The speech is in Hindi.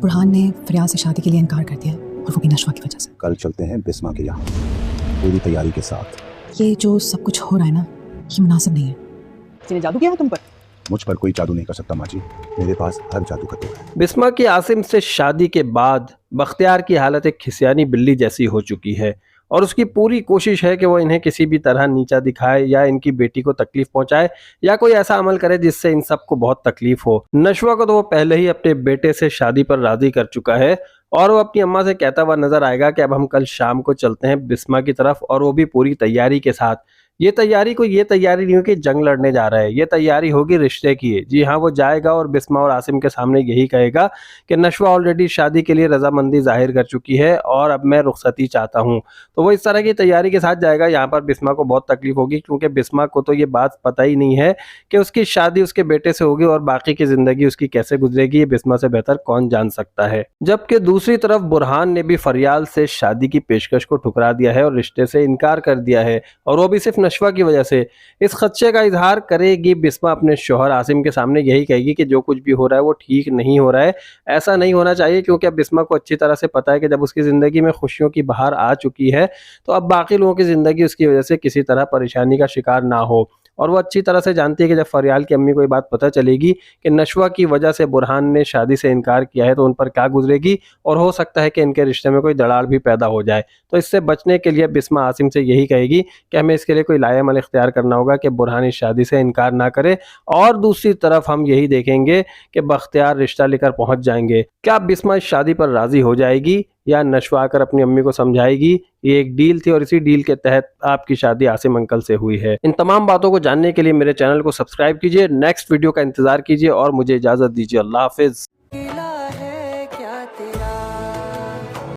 बुरहान ने फरियाद से शादी के लिए इनकार कर दिया और वो भी नशवा की वजह से। कल चलते हैं बिस्मा के यहाँ पूरी तैयारी के साथ। ये जो सब कुछ हो रहा है ना, ये मुनासिब नहीं है। किसी ने जादू किया है तुम पर? मुझ पर कोई जादू नहीं कर सकता माँ जी, मेरे पास हर जादू का तोड़ है। बिस्मा की आसिम से शादी के बाद बख्तियार की हालत एक खिसियानी बिल्ली जैसी हो चुकी है और उसकी पूरी कोशिश है कि वो इन्हें किसी भी तरह नीचा दिखाए या इनकी बेटी को तकलीफ पहुंचाए या कोई ऐसा अमल करे जिससे इन सबको बहुत तकलीफ हो। नशवा को तो वो पहले ही अपने बेटे से शादी पर राजी कर चुका है और वो अपनी अम्मा से कहता हुआ नजर आएगा कि अब हम कल शाम को चलते हैं बिस्मा की तरफ, और वो भी पूरी तैयारी के साथ। ये तैयारी नहीं होगी जंग लड़ने जा रहा है, ये तैयारी होगी रिश्ते की। जी हाँ, वो जाएगा और बिस्मा और आसिम के सामने यही कहेगा कि नशवा ऑलरेडी शादी के लिए रजामंदी जाहिर कर चुकी है और अब मैं रुखसती चाहता हूँ। तो वो इस तरह की तैयारी के साथ जाएगा। यहाँ पर बिस्मा को बहुत तकलीफ होगी क्योंकि बिस्मा को तो ये बात पता ही नहीं है कि उसकी शादी उसके बेटे से होगी और बाकी की जिंदगी उसकी कैसे गुजरेगी, ये बिस्मा से बेहतर कौन जान सकता है। जबकि दूसरी तरफ बुरहान ने भी फरियाल से शादी की पेशकश को ठुकरा दिया है और रिश्ते से इनकार कर दिया है, और वो भी सिर्फ नशवा की वजह से। इस खदशे का इजहार करेगी बिस्मा अपने शौहर आसिम के सामने, यही कहेगी कि जो कुछ भी हो रहा है वो ठीक नहीं हो रहा है, ऐसा नहीं होना चाहिए, क्योंकि अब बिस्मा को अच्छी तरह से पता है कि जब उसकी ज़िंदगी में खुशियों की बहार आ चुकी है तो अब बाकी लोगों की ज़िंदगी उसकी वजह से किसी तरह परेशानी का शिकार ना हो। और वो अच्छी तरह से जानती है कि जब फरियाल की अम्मी को ये बात पता चलेगी कि नशवा की वजह से बुरहान ने शादी से इनकार किया है तो उन पर क्या गुजरेगी, और हो सकता है कि इनके रिश्ते में कोई दरार भी पैदा हो जाए। तो इससे बचने के लिए बिस्मा आसिम से यही कहेगी कि हमें इसके लिए कोई लाएमल इख्तियार करना होगा कि बुरहान इस शादी से इनकार ना करे, और दूसरी तरफ हम यही देखेंगे कि बख्तियार रिश्ता लेकर पहुंच जाएंगे। क्या बिस्मा इस शादी पर राजी हो जाएगी या नशवा आकर अपनी अम्मी को समझाएगी ये एक डील थी और इसी डील के तहत आपकी शादी आसिम अंकल से हुई है। इन तमाम बातों को जानने के लिए मेरे चैनल को सब्सक्राइब कीजिए, नेक्स्ट वीडियो का इंतजार कीजिए और मुझे इजाजत दीजिए। अल्लाह हाफिज।